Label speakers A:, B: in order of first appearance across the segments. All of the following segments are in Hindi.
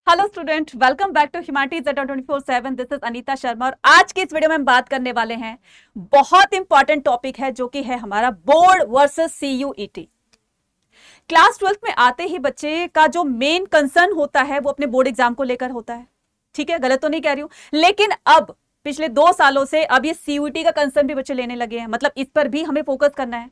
A: Hello student, welcome back to humanities at 24/7। This is Anita Sharma और आज की इस वीडियो में हम बात करने वाले हैं बहुत इंपॉर्टेंट टॉपिक है जो कि है हमारा board versus CUET. Class 12th में आते ही बच्चे का जो मेन कंसर्न होता है वो अपने बोर्ड एग्जाम को लेकर होता है। ठीक है, गलत तो नहीं कह रही हूं, लेकिन अब पिछले 2 सालों से अब ये सीयूईटी का कंसर्न भी बच्चे लेने लगे हैं, मतलब इस पर भी हमें फोकस करना है।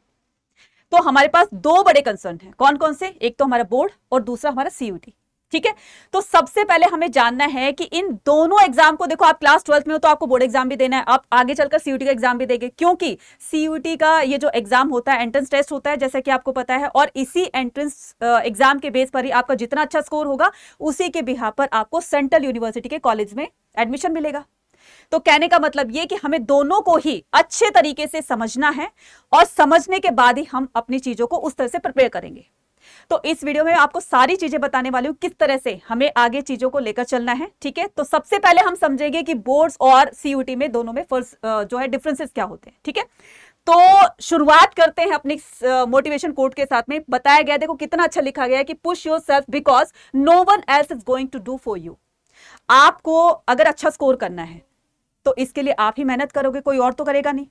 A: तो हमारे पास 2 बड़े कंसर्न हैं। कौन कौन से? एक तो हमारा बोर्ड और दूसरा हमारा सीयूईटी। ठीक है, तो सबसे पहले हमें जानना है कि इन दोनों एग्जाम को, देखो आप क्लास 12th में हो तो आपको बोर्ड एग्जाम भी देना है, आप आगे चलकर सीयूईटी का एग्जाम भी देंगे, क्योंकि सीयूईटी का ये जो एग्जाम होता है एंट्रेंस टेस्ट होता है जैसे कि आपको पता है, और इसी एंट्रेंस एग्जाम के बेस पर ही आपका जितना अच्छा स्कोर होगा उसी के बिहाफ पर आपको सेंट्रल यूनिवर्सिटी के कॉलेज में एडमिशन मिलेगा। तो कहने का मतलब ये कि हमें दोनों को ही अच्छे तरीके से समझना है और समझने के बाद ही हम अपनी चीजों को उस तरह से प्रिपेयर करेंगे। तो इस वीडियो में आपको सारी चीजें बताने वाली हूं किस तरह से हमें आगे चीजों को लेकर चलना है। ठीक है, तो सबसे पहले हम समझेंगे कि बोर्ड्स और सीयूईटी में दोनों में फर्स्ट जो है डिफरेंसेस क्या होते हैं। ठीक है, तो शुरुआत करते हैं अपनी मोटिवेशन कोट के साथ में। बताया गया, देखो कितना अच्छा लिखा गया है कि push yourself because no one else is going to do for you. आपको अगर अच्छा स्कोर करना है तो इसके लिए आप ही मेहनत करोगे, कोई और तो करेगा नहीं।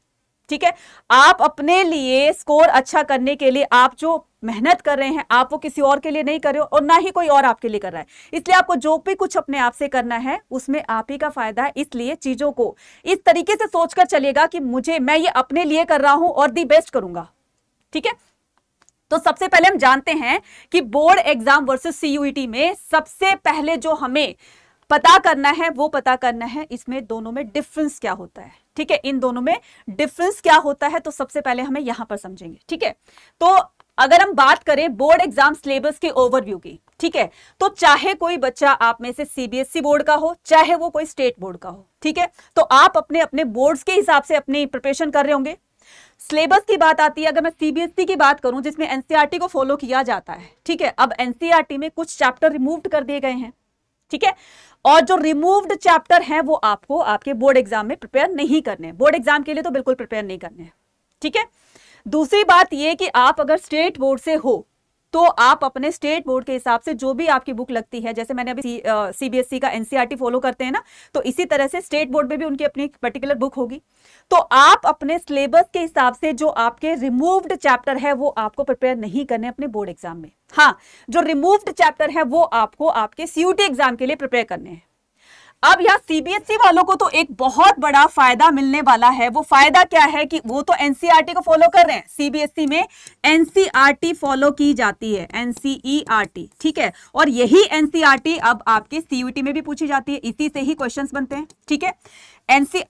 A: ठीक है, आप अपने लिए स्कोर अच्छा करने के लिए आप जो मेहनत कर रहे हैं आप वो किसी और के लिए नहीं कर रहे हो और ना ही कोई और आपके लिए कर रहा है। इसलिए आपको जो भी कुछ अपने आप से करना है उसमें आप ही का फायदा है। इसलिए चीजों को इस तरीके से सोचकर चलिएगा कि मैं ये अपने लिए कर रहा हूं और दी बेस्ट करूंगा। ठीक है, तो सबसे पहले हम जानते हैं कि बोर्ड एग्जाम वर्सेस सीयूईटी में सबसे पहले जो हमें पता करना है वो पता करना है इसमें दोनों में डिफरेंस क्या होता है। ठीक है, इन दोनों में डिफरेंस क्या होता है तो सबसे पहले हमें यहां पर समझेंगे। ठीक है, तो अगर हम बात करें बोर्ड एग्जाम सिलेबस के ओवरव्यू की, ठीक है, तो चाहे कोई बच्चा आप में से सीबीएसई बोर्ड का हो चाहे वो कोई स्टेट बोर्ड का हो, ठीक है, तो आप अपने अपने बोर्ड्स के हिसाब से अपनी प्रिपरेशन कर रहे होंगे। सिलेबस की बात आती है, अगर मैं सीबीएसई की बात करूं जिसमें एनसीईआरटी को फॉलो किया जाता है, ठीक है, अब एनसीईआरटी में कुछ चैप्टर रिमूव्ड कर दिए गए हैं। ठीक है, और जो रिमूव्ड चैप्टर हैं वो आपको आपके बोर्ड एग्जाम में प्रिपेयर नहीं करने, बोर्ड एग्जाम के लिए तो बिल्कुल प्रिपेयर नहीं करने हैं। ठीक है, दूसरी बात ये कि आप अगर स्टेट बोर्ड से हो तो आप अपने स्टेट बोर्ड के हिसाब से जो भी आपकी बुक लगती है, जैसे मैंने अभी सीबीएसई का एनसीईआरटी फॉलो करते हैं ना, तो इसी तरह से स्टेट बोर्ड में भी उनकी अपनी पर्टिकुलर बुक होगी। तो आप अपने सिलेबस के हिसाब से जो आपके रिमूव्ड चैप्टर है वो आपको प्रिपेयर नहीं करने अपने बोर्ड एग्जाम में। हाँ, जो रिमूव्ड चैप्टर है वो आपको आपके सीयूईटी एग्जाम के लिए प्रिपेयर करने हैं। अब यहां सीबीएसई वालों को तो एक बहुत बड़ा फायदा मिलने वाला है। वो फायदा क्या है कि वो तो एनसीईआरटी को फॉलो कर रहे हैं। सीबीएसई में एनसीईआरटी फॉलो की जाती है, एनसीईआरटी। ठीक है, और यही एनसीईआरटी अब आपके सीयूईटी में भी पूछी जाती है, इसी से ही क्वेश्चंस बनते हैं। ठीक है,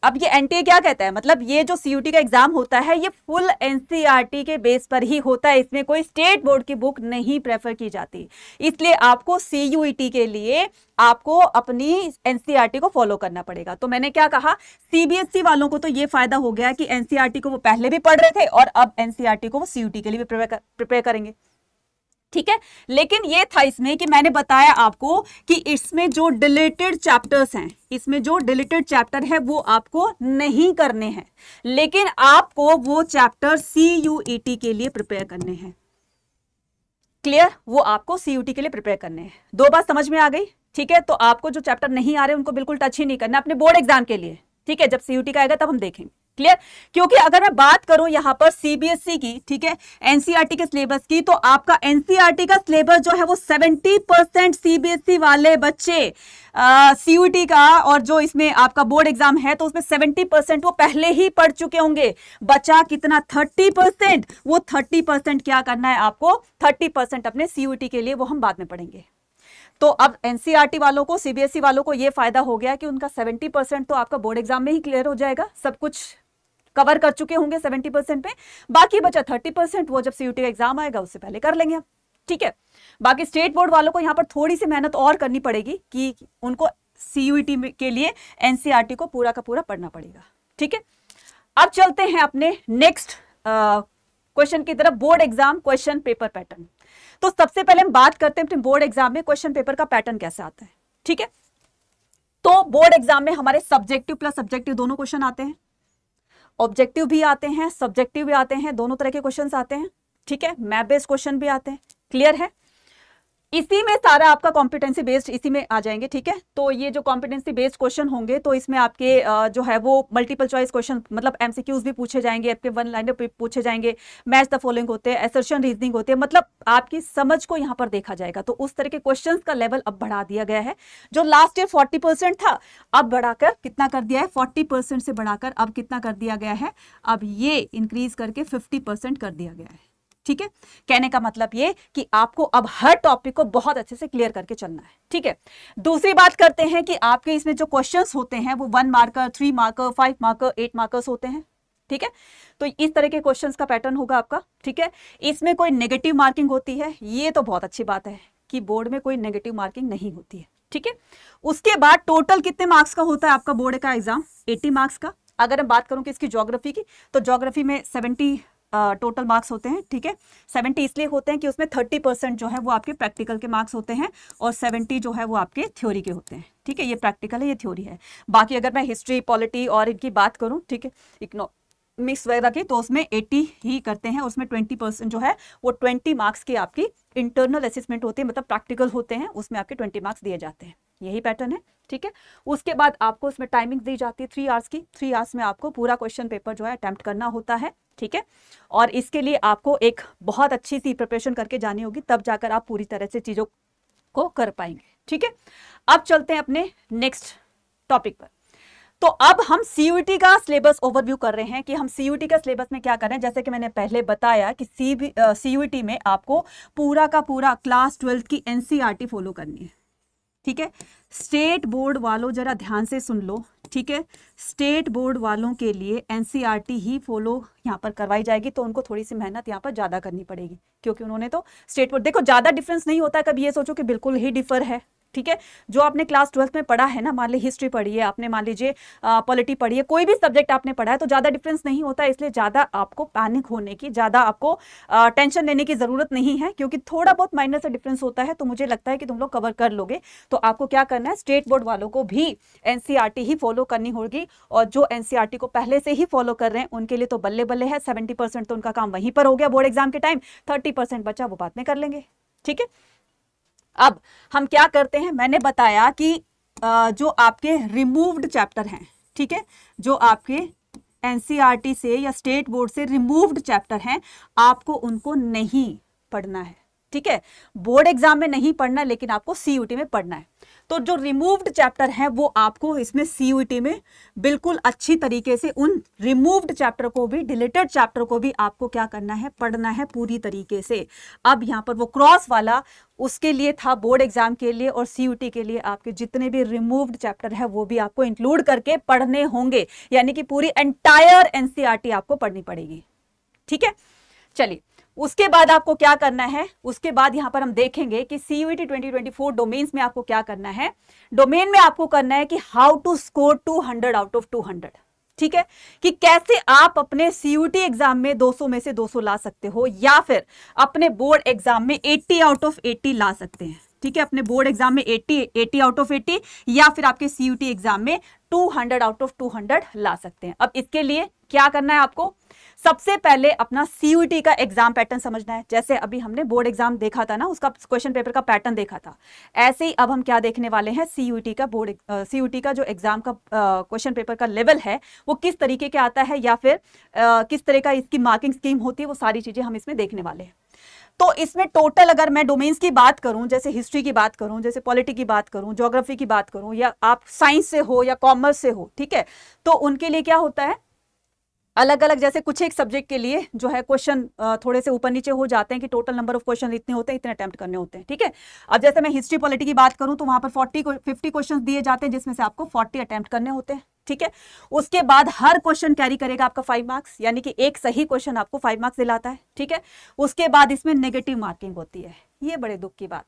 A: अब ये एनटीए क्या कहता है, मतलब ये जो सीयूईटी का एग्जाम होता है ये फुल एनसीईआरटी के बेस पर ही होता है, इसमें कोई स्टेट बोर्ड की बुक नहीं प्रेफर की जाती। इसलिए आपको सीयूईटी के लिए आपको अपनी एनसीईआरटी को फॉलो करना पड़ेगा। तो मैंने क्या कहा, सीबीएसई वालों को तो ये फायदा हो गया कि एनसीईआरटी को वो पहले भी पढ़ रहे थे और अब एनसीईआरटी को वो सीयूईटी के लिए भी प्रिपेयर करेंगे। ठीक है, लेकिन ये था इसमें कि मैंने बताया आपको कि इसमें जो डिलीटेड चैप्टर्स हैं, इसमें जो डिलीटेड चैप्टर है वो आपको नहीं करने हैं, लेकिन आपको वो चैप्टर सीयूईटी के लिए प्रिपेयर करने हैं। क्लियर, वो आपको सीयूईटी के लिए प्रिपेयर करने हैं। 2 बात समझ में आ गई। ठीक है, तो आपको जो चैप्टर नहीं आ रहे उनको बिल्कुल टच ही नहीं करना अपने बोर्ड एग्जाम के लिए। ठीक है, जब सीयूईटी का आएगा तब हम देखेंगे। क्लियर, क्योंकि अगर मैं बात करूं यहां पर सीबीएसई की, ठीक है, एनसीईआरटी के सिलेबस की, तो आपका एनसीईआरटी का सिलेबस जो है वो 70% सीबीएसई वाले बच्चे सीयूईटी का, और जो इसमें आपका बोर्ड एग्जाम है तो उसमें 70% वो पहले ही पढ़ चुके होंगे। बचा कितना? 30%। वो 30% क्या करना है आपको? 30% अपने सीयूईटी के लिए वो हम बाद में पढ़ेंगे। तो अब एनसीईआरटी वालों को, सीबीएसई वालों को ये फायदा हो गया कि उनका 70% तो आपका बोर्ड एग्जाम में ही क्लियर हो जाएगा, सब कुछ कवर कर चुके होंगे 70% पे। बाकी बचा 30%, वो जब सीयूईटी का एग्जाम आएगा उससे पहले कर लेंगे हम। ठीक है, बाकी स्टेट बोर्ड वालों को यहां पर थोड़ी सी मेहनत और करनी पड़ेगी कि उनको सीयूईटी के लिए एनसीईआरटी को पूरा का पूरा पढ़ना पड़ेगा। ठीक है, अब चलते हैं अपने नेक्स्ट क्वेश्चन की तरफ, board exam question paper pattern. तो सबसे पहले हम बात करते हैं अपने बोर्ड एग्जाम में क्वेश्चन पेपर का पैटर्न कैसे आता है। ठीक है, तो बोर्ड एग्जाम में हमारे सब्जेक्टिव प्लस सब्जेक्टिव दोनों क्वेश्चन आते हैं, ऑब्जेक्टिव भी आते हैं, सब्जेक्टिव भी आते हैं, दोनों तरह के क्वेश्चंस आते हैं। ठीक है, मैप बेस्ड क्वेश्चन भी आते हैं। क्लियर है? इसी में सारा आपका कॉम्पिटेंसी बेस्ड इसी में आ जाएंगे, ठीक है। तो ये जो कॉम्पिटेंसी बेस्ड क्वेश्चन होंगे तो इसमें आपके जो है वो मल्टीपल चॉइस क्वेश्चन मतलब एमसीक्यूज भी पूछे जाएंगे, आपके वन लाइनर भी पूछे जाएंगे, मैच द फॉलोइंग होते हैं, असर्शन रीजनिंग होते हैं, मतलब आपकी समझ को यहाँ पर देखा जाएगा। तो उस तरह के क्वेश्चन का लेवल अब बढ़ा दिया गया है। जो लास्ट ईयर 40% था अब बढ़ाकर कितना कर दिया है, 40% से बढ़ाकर अब कितना कर दिया गया है, अब ये इंक्रीज करके 50% कर दिया गया है, ठीक है। कहने का मतलब ये कि आपको अब हर टॉपिक को बहुत अच्छे से क्लियर करके चलना है, ठीक है। दूसरी बात करते हैं कि आपके इसमें जो क्वेश्चंस होते हैं वो 1 मार्कर, 3 मार्कर, 5 मार्कर, 8 मार्कर्स होते हैं, ठीक है। तो इस तरह के क्वेश्चंस का पैटर्न होगा आपका, ठीक है। इसमें कोई नेगेटिव मार्किंग होती है, ये तो बहुत अच्छी बात है कि बोर्ड में कोई नेगेटिव मार्किंग नहीं होती है, ठीक है। उसके बाद टोटल कितने मार्क्स का होता है आपका बोर्ड का एग्जाम, 80 मार्क्स का। अगर मैं बात करूं कि इसकी ज्योग्राफी की, तो ज्योग्राफी में 70 टोटल मार्क्स होते हैं, ठीक है। 70 इसलिए होते हैं कि उसमें 30% जो है वो आपके प्रैक्टिकल के मार्क्स होते हैं और 70 जो है वो आपके थ्योरी के होते हैं, ठीक है। ये प्रैक्टिकल है, ये थ्योरी है। बाकी अगर मैं हिस्ट्री, पॉलिटी और इनकी बात करूं, ठीक है, इकोनॉमिक्स वगैरह की, तो उसमें 80 ही करते हैं। उसमें 20% जो है वो 20 मार्क्स की आपकी इंटरनल असेसमेंट होती है, मतलब प्रैक्टिकल होते हैं, उसमें आपके 20 मार्क्स दिए जाते हैं। यही पैटर्न है, ठीक है। उसके बाद आपको उसमें टाइमिंग दी जाती है 3 आवर्स की। 3 आवर्स में आपको पूरा क्वेश्चन पेपर जो है अटेम्प्ट करना होता है, ठीक है। और इसके लिए आपको एक बहुत अच्छी सी प्रिपरेशन करके जानी होगी, तब जाकर आप पूरी तरह से चीजों को कर पाएंगे, ठीक है। अब चलते हैं अपने नेक्स्ट टॉपिक पर। तो अब हम सीयूईटी का सिलेबस ओवरव्यू कर रहे हैं कि हम सीयूईटी का सिलेबस में क्या कर रहे हैं। जैसे कि मैंने पहले बताया कि सीयूईटी में आपको पूरा का पूरा क्लास 12 की एनसीईआरटी फॉलो करनी है, ठीक है। स्टेट बोर्ड वालों जरा ध्यान से सुन लो, ठीक है। स्टेट बोर्ड वालों के लिए एनसीईआरटी ही फॉलो यहाँ पर करवाई जाएगी, तो उनको थोड़ी सी मेहनत यहाँ पर ज्यादा करनी पड़ेगी, क्योंकि उन्होंने तो स्टेट बोर्ड, देखो ज्यादा डिफरेंस नहीं होता है, कभी ये सोचो कि बिल्कुल ही डिफर है, ठीक है। जो आपने क्लास 12 में पढ़ा है ना, मान ली हिस्ट्री पढ़ी है आपने, मान लीजिए पॉलिटी पढ़ी है, कोई भी सब्जेक्ट आपने पढ़ा है, तो ज्यादा डिफरेंस नहीं होता है। इसलिए ज्यादा आपको पैनिक होने की, ज्यादा आपको टेंशन लेने की जरूरत नहीं है, क्योंकि थोड़ा बहुत माइनर से डिफरेंस होता है। तो मुझे लगता है कि तुम लोग कवर कर लोगे। तो आपको क्या करना है, स्टेट बोर्ड वालों को भी एनसीईआरटी ही फॉलो करनी होगी, और जो एनसीईआरटी को पहले से ही फॉलो कर रहे हैं उनके लिए तो बल्ले बल्ले है। 70% तो उनका काम वहीं पर हो गया बोर्ड एग्जाम के टाइम, 30% बचा वो बाद में कर लेंगे, ठीक है। अब हम क्या करते हैं, मैंने बताया कि जो आपके रिमूव्ड चैप्टर हैं, ठीक है, जो आपके एनसीईआरटी से या स्टेट बोर्ड से रिमूव्ड चैप्टर हैं, आपको उनको नहीं पढ़ना है, ठीक है। बोर्ड एग्जाम में नहीं पढ़ना है, लेकिन आपको सीयूईटी में पढ़ना है। तो जो रिमूव्ड चैप्टर है वो आपको इसमें सीयूईटी में बिल्कुल अच्छी तरीके से, उन रिमूव्ड चैप्टर को भी, डिलीटेड चैप्टर को भी आपको क्या करना है, पढ़ना है पूरी तरीके से। अब यहाँ पर वो क्रॉस वाला उसके लिए था बोर्ड एग्जाम के लिए, और सीयूईटी के लिए आपके जितने भी रिमूव्ड चैप्टर है वो भी आपको इंक्लूड करके पढ़ने होंगे, यानी कि पूरी एंटायर एनसीईआरटी आपको पढ़नी पड़ेगी, ठीक है। चलिए, उसके बाद आपको क्या करना है, उसके बाद यहां पर हम देखेंगे कि सीयूईटी 2024 डोमेन्स में आपको क्या करना है। डोमेन में आपको करना है कि how to score 200 out of 200, ठीक है, कि कैसे आप अपने सीयूईटी एग्जाम में 200 में से 200 ला सकते हो, या फिर अपने बोर्ड एग्जाम में 80 आउट ऑफ 80 ला सकते हैं, ठीक है। अपने बोर्ड एग्जाम में 80 आउट ऑफ 80, या फिर आपके सीयूईटी एग्जाम में 200 आउट ऑफ 200 ला सकते हैं। अब इसके लिए क्या करना है आपको, सबसे पहले अपना सीयूईटी का एग्जाम पैटर्न समझना है। जैसे अभी हमने बोर्ड एग्जाम देखा था ना, उसका क्वेश्चन पेपर का पैटर्न देखा था, ऐसे ही अब हम क्या देखने वाले हैं, सीयूईटी का बोर्ड सीयूईटी का जो एग्जाम का क्वेश्चन पेपर का लेवल है वो किस तरीके का आता है, या फिर किस तरह का इसकी मार्किंग स्कीम होती है, वो सारी चीजें हम इसमें देखने वाले हैं। तो इसमें टोटल अगर मैं डोमेन्स की बात करूं, जैसे हिस्ट्री की बात करूं, जैसे पॉलिटी की बात करूं, ज्योग्राफी की बात करूं, या आप साइंस से हो या कॉमर्स से हो, ठीक है, तो उनके लिए क्या होता है, अलग अलग, जैसे कुछ एक सब्जेक्ट के लिए जो है क्वेश्चन थोड़े से ऊपर नीचे हो जाते हैं कि टोटल नंबर ऑफ क्वेश्चन इतने होते हैं, इतने अटेम्प्ट करने होते हैं, ठीक है। अब जैसे मैं हिस्ट्री पॉलिटी की बात करूं तो वहां पर 50 क्वेश्चन दिए जाते हैं, जिसमें से आपको 40 अटेम्प्ट करने होते हैं, ठीक है। उसके बाद हर क्वेश्चन कैरी करेगा आपका 5 मार्क्स, यानी कि एक सही क्वेश्चन आपको 5 मार्क्स दिलाता है, ठीक है। उसके बाद इसमें नेगेटिव मार्किंग होती है। ये बड़े दुख की बात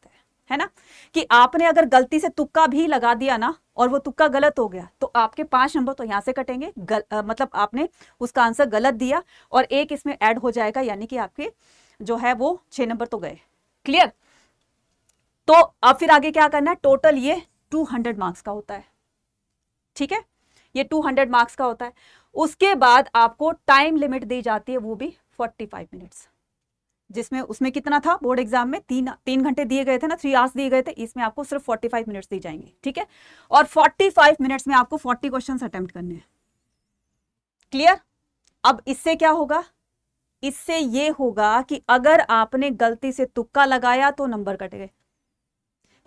A: है ना, कि आपने अगर गलती से तुक्का भी लगा दिया ना और वो तुक्का गलत हो गया, तो आपके 5 नंबर तो यहां से कटेंगे, मतलब आपने उसका आंसर गलत दिया, और एक इसमें ऐड हो जाएगा, यानी कि आपके जो है वो 6 नंबर तो गए। क्लियर। तो अब फिर आगे क्या करना है, टोटल ये 200 मार्क्स का होता है, ठीक है, ये 200 मार्क्स का होता है। उसके बाद आपको टाइम लिमिट दी जाती है, वो भी 45 मिनट्स, जिसमें उसमें कितना था बोर्ड एग्जाम में, 3 घंटे दिए गए थे ना, 3 आवर्स दिए गए थे, इसमें आपको सिर्फ 45 मिनट्स दी जाएंगे, ठीक है। और 45 मिनट्स में आपको 40 क्वेश्चंस अटेम्प्ट करने हैं। क्लियर? अब इससे क्या होगा, इससे ये होगा कि अगर आपने गलती से तुक्का लगाया तो नंबर कट गए,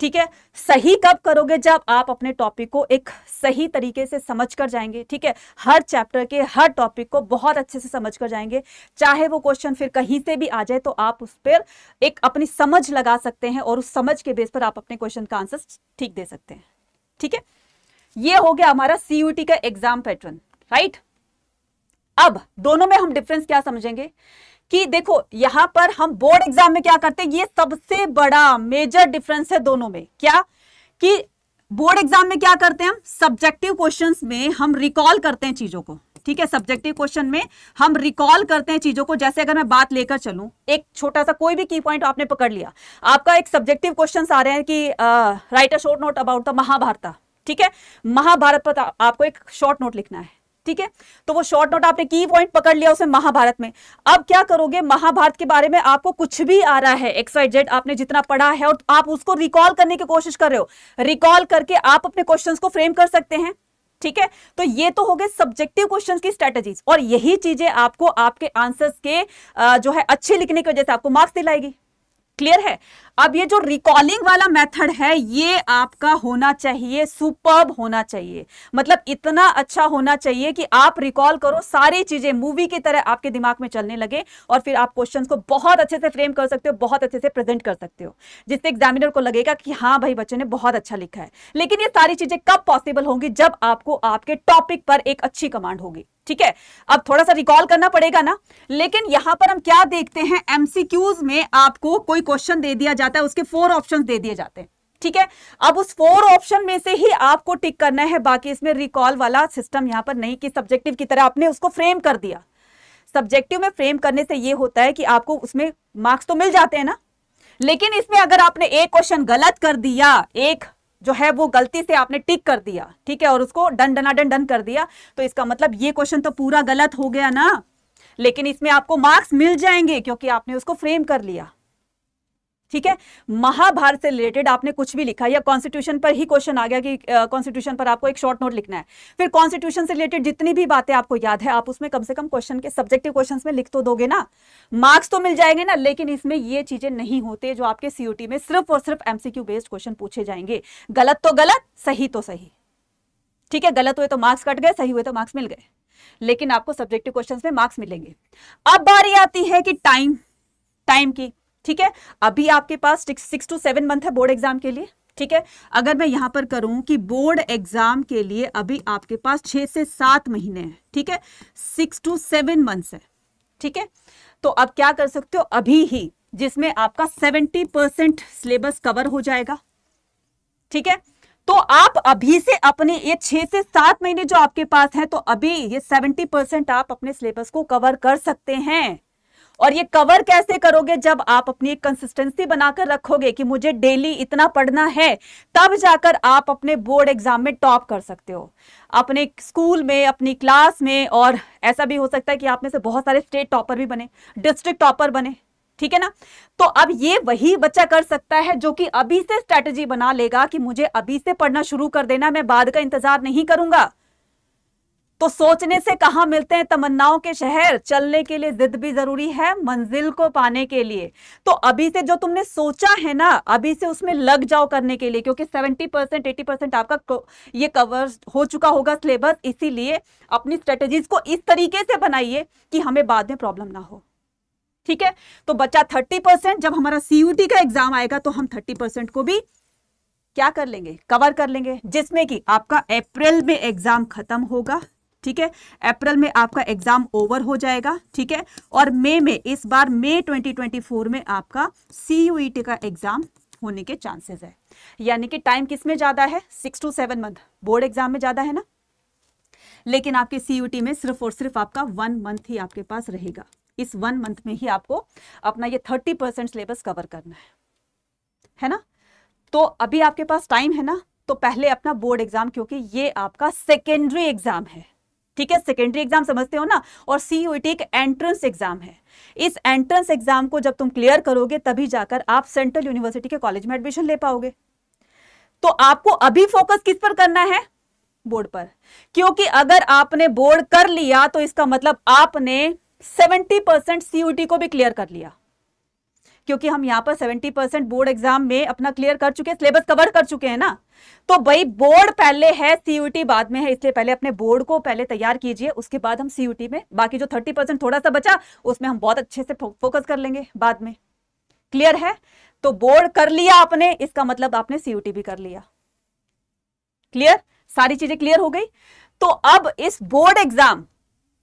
A: ठीक है। सही कब करोगे, जब आप अपने टॉपिक को एक सही तरीके से समझ कर जाएंगे, ठीक है। हर चैप्टर के हर टॉपिक को बहुत अच्छे से समझ कर जाएंगे, चाहे वो क्वेश्चन फिर कहीं से भी आ जाए तो आप उस पर एक अपनी समझ लगा सकते हैं और उस समझ के बेस पर आप अपने क्वेश्चन का आंसर ठीक दे सकते हैं, ठीक है। ये हो गया हमारा सीयूईटी का एग्जाम पैटर्न, राइट। अब दोनों में हम डिफरेंस क्या समझेंगे कि देखो यहां पर हम बोर्ड एग्जाम में क्या करते हैं, ये सबसे बड़ा मेजर डिफरेंस है दोनों में। क्या कि बोर्ड एग्जाम में क्या करते हैं हम, सब्जेक्टिव क्वेश्चंस में हम रिकॉल करते हैं चीजों को, ठीक है। सब्जेक्टिव क्वेश्चन में हम रिकॉल करते हैं चीजों को। जैसे अगर मैं बात लेकर चलूं, एक छोटा सा कोई भी की पॉइंट आपने पकड़ लिया, आपका एक सब्जेक्टिव क्वेश्चन आ रहे हैं कि write a short note about the Mahabharata, ठीक है। महाभारत पर आपको एक शॉर्ट नोट लिखना है, ठीक है। तो वो शॉर्ट नोट आपने की पॉइंट पकड़ लिया उसमें महाभारत में। अब क्या करोगे, महाभारत के बारे में आपको कुछ भी आ रहा है, XYZ आपने जितना पढ़ा है और आप उसको रिकॉल करने की कोशिश कर रहे हो, रिकॉल करके आप अपने क्वेश्चंस को फ्रेम कर सकते हैं, ठीक है। तो ये तो हो गए सब्जेक्टिव क्वेश्चंस की स्ट्रेटजीज, और यही चीजें आपको आपके आंसर्स के जो है अच्छे लिखने की वजह से आपको मार्क्स दिलाएगी। क्लियर है? अब ये जो रिकॉलिंग वाला मेथड है ये आपका होना चाहिए सुपर्ब होना चाहिए, मतलब इतना अच्छा होना चाहिए कि आप रिकॉल करो, सारी चीजें मूवी की तरह आपके दिमाग में चलने लगे और फिर आप क्वेश्चंस को बहुत अच्छे से फ्रेम कर सकते हो, बहुत अच्छे से प्रेजेंट कर सकते हो, जिससे एग्जामिनर को लगेगा कि हाँ भाई बच्चे ने बहुत अच्छा लिखा है। लेकिन ये सारी चीजें कब पॉसिबल होंगी, जब आपको आपके टॉपिक पर एक अच्छी कमांड होगी, ठीक है। अब थोड़ा सा रिकॉल करना पड़ेगा ना, लेकिन यहां पर हम क्या देखते हैं, एमसीक्यूज में आपको कोई क्वेश्चन दे दिया जाता है, उसके 4 ऑप्शंस दे दिए जाते हैं, ठीक है। अब उस 4 ऑप्शन में से ही आपको टिक करना है, बाकी इसमें रिकॉल वाला सिस्टम यहां पर नहीं कि सब्जेक्टिव की तरह आपने उसको फ्रेम कर दिया। सब्जेक्टिव में फ्रेम करने से यह होता है कि आपको उसमें मार्क्स तो मिल जाते हैं ना, लेकिन इसमें अगर आपने एक क्वेश्चन गलत कर दिया, एक जो है वो गलती से आपने टिक कर दिया, ठीक है, और उसको डन कर दिया, तो इसका मतलब ये क्वेश्चन तो पूरा गलत हो गया ना, लेकिन इसमें आपको मार्क्स मिल जाएंगे क्योंकि आपने उसको फ्रेम कर लिया, ठीक है। महाभारत से रिलेटेड आपने कुछ भी लिखा या कॉन्स्टिट्यूशन पर ही क्वेश्चन आ गया कि कॉन्स्टिट्यूशन पर आपको एक शॉर्ट नोट लिखना है, फिर कॉन्स्टिट्यूशन से रिलेटेड जितनी भी बातें आपको याद है आप उसमें कम से कम क्वेश्चन के सब्जेक्टिव क्वेश्चंस में लिख तो दोगे ना, मार्क्स तो मिल जाएंगे ना। लेकिन इसमें ये चीजें नहीं होते जो आपके सीयूटी में सिर्फ और सिर्फ एमसीक्यू बेस्ड क्वेश्चन पूछे जाएंगे। गलत तो गलत, सही तो सही, ठीक है। गलत हुए तो मार्क्स कट गए, सही हुए तो मार्क्स मिल गए, लेकिन आपको सब्जेक्टिव क्वेश्चंस में मार्क्स मिलेंगे। अब बारी आती है कि टाइम की, ठीक है। अभी आपके पास 6 to 7 मंथ है बोर्ड एग्जाम के लिए, ठीक है। अगर मैं यहां पर करूं कि बोर्ड एग्जाम के लिए अभी आपके पास 6 से 7 महीने हैं, ठीक है, 6 to 7 मंथ्स है, ठीक है। तो अब क्या कर सकते हो अभी ही, जिसमें आपका 70% सिलेबस कवर हो जाएगा, ठीक है। तो आप अभी से अपने ये 6 से 7 महीने जो आपके पास है, तो अभी ये 70% आप अपने सिलेबस को कवर कर सकते हैं। और ये कवर कैसे करोगे, जब आप अपनी एक कंसिस्टेंसी बनाकर रखोगे कि मुझे डेली इतना पढ़ना है, तब जाकर आप अपने बोर्ड एग्जाम में टॉप कर सकते हो, अपने स्कूल में, अपनी क्लास में। और ऐसा भी हो सकता है कि आप में से बहुत सारे स्टेट टॉपर भी बने, डिस्ट्रिक्ट टॉपर बने, ठीक है ना। तो अब ये वही बच्चा कर सकता है जो कि अभी से स्ट्रैटेजी बना लेगा कि मुझे अभी से पढ़ना शुरू कर देना, मैं बाद का इंतजार नहीं करूंगा। तो सोचने से कहां मिलते हैं तमन्नाओं के शहर, चलने के लिए जिद भी जरूरी है मंजिल को पाने के लिए। तो अभी से जो तुमने सोचा है ना, अभी से उसमें लग जाओ करने के लिए, क्योंकि 70% 80% आपका ये कवर हो चुका होगा सिलेबस। इसीलिए अपनी स्ट्रेटेजीज को इस तरीके से बनाइए कि हमें बाद में प्रॉब्लम ना हो, ठीक है। तो बच्चा 30%, जब हमारा सीयूटी का एग्जाम आएगा तो हम 30% को भी क्या कर लेंगे, कवर कर लेंगे, जिसमें कि आपका अप्रैल में एग्जाम खत्म होगा, ठीक है। अप्रैल में आपका एग्जाम ओवर हो जाएगा, ठीक है। और मई में, इस बार मई 2024 में आपका सीयूईटी का एग्जाम होने के चांसेस है। यानी कि टाइम किसमें ज्यादा है, 6 to 7 मंथ बोर्ड एग्जाम में ज्यादा है ना, लेकिन आपके सीयूटी में सिर्फ और सिर्फ आपका 1 मंथ ही आपके पास रहेगा। इस 1 मंथ में ही आपको अपना ये 30% सिलेबस कवर करना है ना। तो अभी आपके पास टाइम है ना, तो पहले अपना बोर्ड एग्जाम, क्योंकि ये आपका सेकेंडरी एग्जाम है, ठीक है, सेकेंडरी एग्जाम समझते हो ना, और CUET एक एंट्रेंस एग्जाम है। इस एंट्रेंस एग्जाम को जब तुम क्लियर करोगे तभी जाकर आप सेंट्रल यूनिवर्सिटी के कॉलेज में एडमिशन ले पाओगे। तो आपको अभी फोकस किस पर करना है? बोर्ड पर, क्योंकि अगर आपने बोर्ड कर लिया तो इसका मतलब आपने 70% CUET को भी क्लियर कर लिया, क्योंकि हम यहां पर 70% बोर्ड एग्जाम में अपना क्लियर कर चुके हैं, सिलेबस कवर कर चुके हैं ना। तो भाई बोर्ड पहले है, CUET बाद में है, इसलिए पहले अपने बोर्ड को पहले तैयार कीजिए, उसके बाद हम CUET में बाकी जो 30% थोड़ा सा बचा उसमें हम बहुत अच्छे से फोकस कर लेंगे बाद में। क्लियर है? तो बोर्ड कर लिया आपने, इसका मतलब आपने CUET भी कर लिया। क्लियर? सारी चीजें क्लियर हो गई। तो अब इस बोर्ड एग्जाम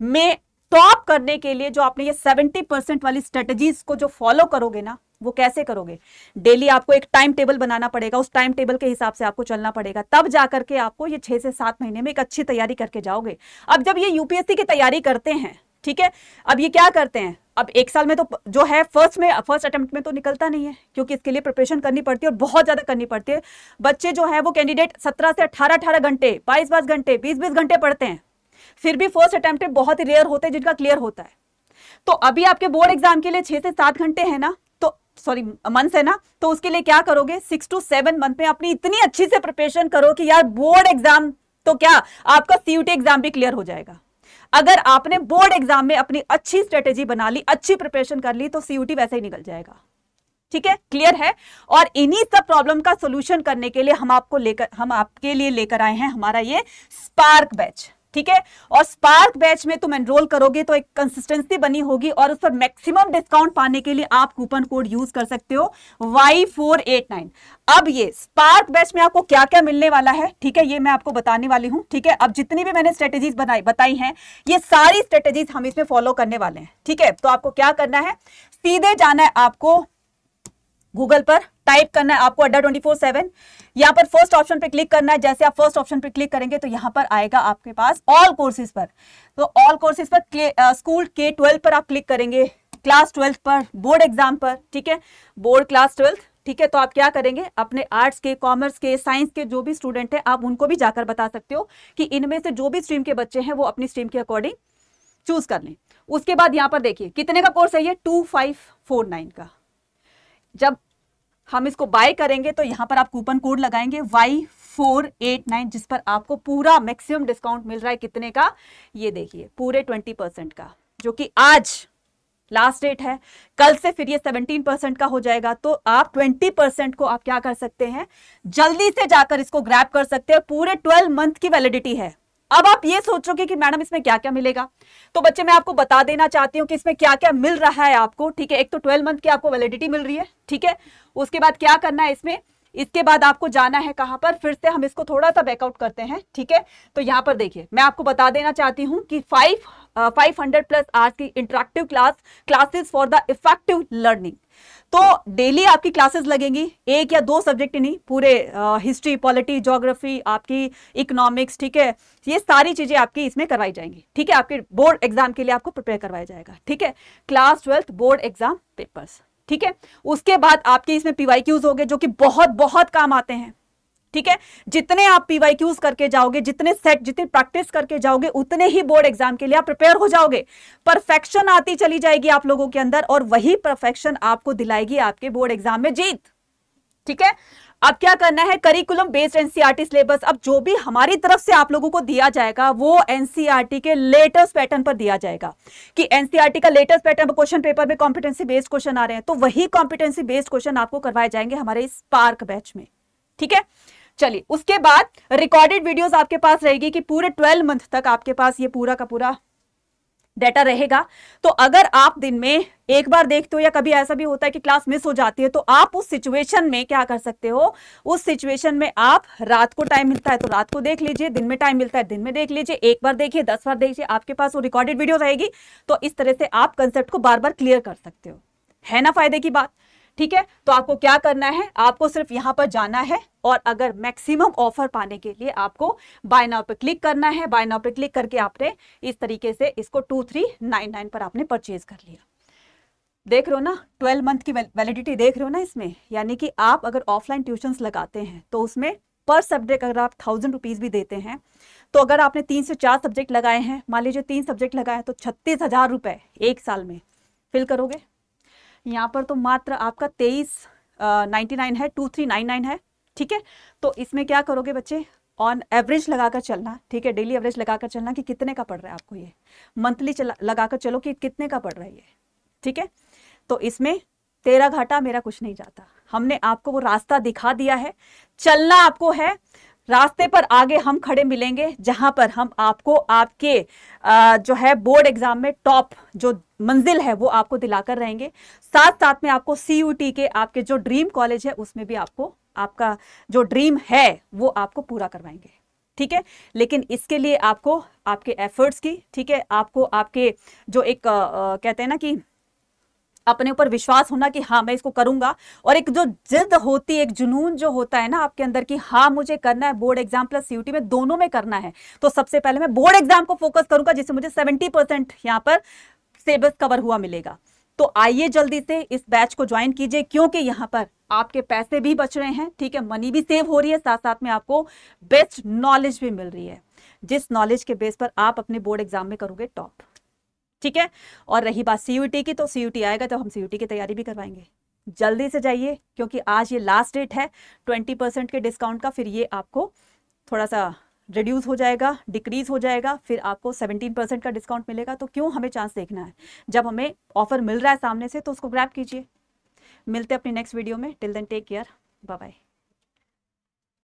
A: में टॉप करने के लिए जो आपने ये 70% वाली स्ट्रेटजीज को जो फॉलो करोगे ना, वो कैसे करोगे? डेली आपको एक टाइम टेबल बनाना पड़ेगा, उस टाइम टेबल के हिसाब से आपको चलना पड़ेगा, तब जाकर के आपको ये 6 से 7 महीने में एक अच्छी तैयारी करके जाओगे। अब जब ये UPSC की तैयारी करते हैं, ठीक है, अब ये क्या करते हैं, अब एक साल में तो जो है फर्स्ट अटेम्प्ट में तो निकलता नहीं है, क्योंकि इसके लिए प्रिपरेशन करनी पड़ती है और बहुत ज्यादा करनी पड़ती है। बच्चे जो है वो कैंडिडेट 17 से 18 घंटे, 22 घंटे, 20 घंटे पढ़ते हैं, फिर भी फर्स्ट अटेम्प्ट में बहुत ही रेयर होते हैं जिनका क्लियर होता है। तो अभी आपके बोर्ड एग्जाम के लिए 6 से 7 घंटे है ना, तो सॉरी मंथ्स है ना, तो उसके लिए क्या करोगे, 6 to 7 मंथ में अपनी इतनी अच्छी से प्रिपरेशन करो कि यार बोर्ड एग्जाम तो क्या, आपका CUET एग्जाम भी क्लियर हो जाएगा। अगर आपने बोर्ड एग्जाम में अपनी अच्छी स्ट्रेटेजी बना ली, अच्छी प्रिपरेशन कर ली, तो CUET वैसे ही निकल जाएगा। ठीक है, क्लियर है? और इन्हीं सब प्रॉब्लम का सोल्यूशन करने के लिए हम आपके लिए लेकर आए हैं हमारा ये स्पार्क बैच। ठीक है, और स्पार्क बैच में तुम एनरोल करोगे तो एक कंसिस्टेंसी बनी होगी, और उस पर मैक्सिमम डिस्काउंट पाने के लिए आप कूपन कोड यूज कर सकते हो Y489। अब ये स्पार्क बैच में आपको क्या क्या मिलने वाला है, ठीक है, ये मैं आपको बताने वाली हूं। ठीक है, अब जितनी भी मैंने स्ट्रेटेजीज बताई हैं, ये सारी स्ट्रेटेजीज हम इसमें फॉलो करने वाले हैं। ठीक है, तो आपको क्या करना है, सीधे जाना है आपको गूगल पर, टाइप करना है आपको अड्डा 24/7, यहां पर फर्स्ट ऑप्शन पे क्लिक करना है। जैसे आप फर्स्ट ऑप्शन पे क्लिक करेंगे तो यहां पर आएगा आपके पास ऑल कोर्सेज पर, तो ऑल कोर्सेज पर स्कूल K-12 पर आप क्लिक करेंगे, क्लास 12 पर, बोर्ड एग्जाम पर। ठीक है, बोर्ड क्लास 12। ठीक है, तो आप क्या करेंगे, अपने आर्ट्स के, कॉमर्स के, साइंस के जो भी स्टूडेंट है आप उनको भी जाकर बता सकते हो कि इनमें से जो भी स्ट्रीम के बच्चे हैं वो अपनी स्ट्रीम के अकॉर्डिंग चूज कर लें। उसके बाद यहां पर देखिए कितने का कोर्स है ये, 2549 का। जब हम इसको बाय करेंगे तो यहां पर आप कूपन कोड लगाएंगे Y489, जिस पर आपको पूरा मैक्सिमम डिस्काउंट मिल रहा है। कितने का, ये देखिए पूरे 20% का, जो कि आज लास्ट डेट है, कल से फिर ये 17% का हो जाएगा। तो आप 20% को आप क्या कर सकते हैं, जल्दी से जाकर इसको ग्रैब कर सकते हैं। पूरे 12 मंथ की वैलिडिटी है। अब आप ये सोचोगे कि मैडम इसमें क्या क्या मिलेगा, तो बच्चे मैं आपको बता देना चाहती हूँ कि इसमें क्या क्या मिल रहा है आपको। ठीक है, एक तो 12 मंथ की आपको वैलिडिटी मिल रही है। ठीक है, उसके बाद क्या करना है इसमें, इसके बाद आपको जाना है कहां पर, फिर से हम इसको थोड़ा सा बैकआउट करते हैं। ठीक है, तो यहां पर देखिए मैं आपको बता देना चाहती हूं कि 500+ आवर्स की interactive classes for the effective learning. तो डेली आपकी क्लासेस लगेंगी, 1 या 2 सब्जेक्ट नहीं, पूरे हिस्ट्री, पॉलिटी, ज्योग्राफी, आपकी इकोनॉमिक्स। ठीक है, ये सारी चीजें आपकी इसमें करवाई जाएंगी। ठीक है, आपके बोर्ड एग्जाम के लिए आपको प्रिपेयर करवाया जाएगा। ठीक है, क्लास 12 बोर्ड एग्जाम पेपर्स। ठीक है, उसके बाद आपके इसमें PYQs होंगे जो कि बहुत बहुत काम आते हैं। ठीक है, जितने आप PYQs करके जाओगे, जितने प्रैक्टिस करके जाओगे, उतने ही बोर्ड एग्जाम के लिए आप प्रिपेयर हो जाओगे। परफेक्शन आती चली जाएगी आप लोगों के अंदर, और वही परफेक्शन आपको दिलाएगी आपके बोर्ड एग्जाम में जीत। ठीक है, अब क्या करना है, करिकुलम बेस्ड NCERT सिलेबस। अब जो भी हमारी तरफ से आप लोगों को दिया जाएगा वो NCERT के लेटेस्ट पैटर्न पर दिया जाएगा, कि NCERT का लेटेस्ट पैटर्न पर क्वेश्चन पेपर में कॉम्पिटेंसी बेस्ड क्वेश्चन आ रहे हैं, तो वही कॉम्पिटेंसी बेस्ड क्वेश्चन आपको करवाए जाएंगे हमारे इस स्पार्क बैच में। ठीक है, चलिए उसके बाद रिकॉर्डेड वीडियोस आपके पास रहेगी कि पूरे 12 मंथ तक आपके पास ये पूरा का पूरा डेटा रहेगा। तो अगर आप दिन में एक बार देखते हो, या कभी ऐसा भी होता है कि क्लास मिस हो जाती है, तो आप उस सिचुएशन में क्या कर सकते हो, उस सिचुएशन में आप रात को टाइम मिलता है तो रात को देख लीजिए, दिन में टाइम मिलता है दिन में देख लीजिए, एक बार देखिए, 10 बार देखिए, आपके पास वो रिकॉर्डेड वीडियो रहेगी। तो इस तरह से आप कंसेप्ट को बार बार क्लियर कर सकते हो। है ना फायदे की बात। ठीक है, तो आपको क्या करना है, आपको सिर्फ यहां पर जाना है, और अगर मैक्सिमम ऑफर पाने के लिए आपको बाय नाउ पे क्लिक करना है। बाय नाउ पे क्लिक करके आपने इस तरीके से इसको 2399 पर आपने परचेज कर लिया। देख रहे हो ना, 12 मंथ की वैलिडिटी देख रहे हो ना इसमें, यानी कि आप अगर ऑफलाइन ट्यूशंस लगाते हैं तो उसमें पर सब्जेक्ट अगर आप 1000 रुपीज़ भी देते हैं तो अगर आपने 3 से 4 सब्जेक्ट लगाए हैं, मान लीजिए 3 सब्जेक्ट लगाए तो 36,000 रुपये एक साल में फिल करोगे। यहाँ पर तो मात्र आपका 2399 है, 2399 है, ठीक है। तो इसमें क्या करोगे बच्चे, ऑन एवरेज लगाकर चलना, ठीक है, डेली एवरेज लगाकर चलना कि कितने का पड़ रहा है आपको ये, मंथली लगाकर चलो कि कितने का पड़ रहा है ये, ठीक है। तो इसमें तेरा घाटा मेरा कुछ नहीं जाता, हमने आपको वो रास्ता दिखा दिया है, चलना आपको है, रास्ते पर आगे हम खड़े मिलेंगे जहां पर हम आपको आपके जो है बोर्ड एग्जाम में टॉप जो मंजिल है वो आपको दिलाकर रहेंगे। साथ साथ में आपको CUET के आपके जो ड्रीम कॉलेज है उसमें भी आपको आपका जो ड्रीम है वो आपको पूरा करवाएंगे, ठीक है। लेकिन इसके लिए आपको आपके एफर्ट्स की, ठीक है, आपको आपके जो एक कहते हैं ना कि अपने ऊपर विश्वास होना कि हाँ मैं इसको करूंगा, और एक जो जिद होती है, एक जुनून जो होता है ना आपके अंदर कि हाँ मुझे करना है, बोर्ड एग्जाम प्लस CUET में दोनों में करना है। तो सबसे पहले मैं बोर्ड एग्जाम को फोकस करूंगा जिससे मुझे 70% यहाँ पर सिलेबस कवर हुआ मिलेगा। तो आइए जल्दी से इस बैच को ज्वाइन कीजिए, क्योंकि यहाँ पर आपके पैसे भी बच रहे हैं, ठीक है, मनी भी सेव हो रही है, साथ साथ में आपको बेस्ट नॉलेज भी मिल रही है, जिस नॉलेज के बेस पर आप अपने बोर्ड एग्जाम में करोगे टॉप, ठीक है। और रही बात CUET की, तो CUET आएगा तो हम CUET की तैयारी भी करवाएंगे। जल्दी से जाइए क्योंकि आज ये लास्ट डेट है 20% के डिस्काउंट का, फिर ये आपको थोड़ा सा रिड्यूस हो जाएगा, डिक्रीज हो जाएगा, फिर आपको 17% का डिस्काउंट मिलेगा। तो क्यों हमें चांस देखना है, जब हमें ऑफर मिल रहा है सामने से तो उसको ग्रैब कीजिए। मिलते हैं अपनी नेक्स्ट वीडियो में, till then take care, bye bye.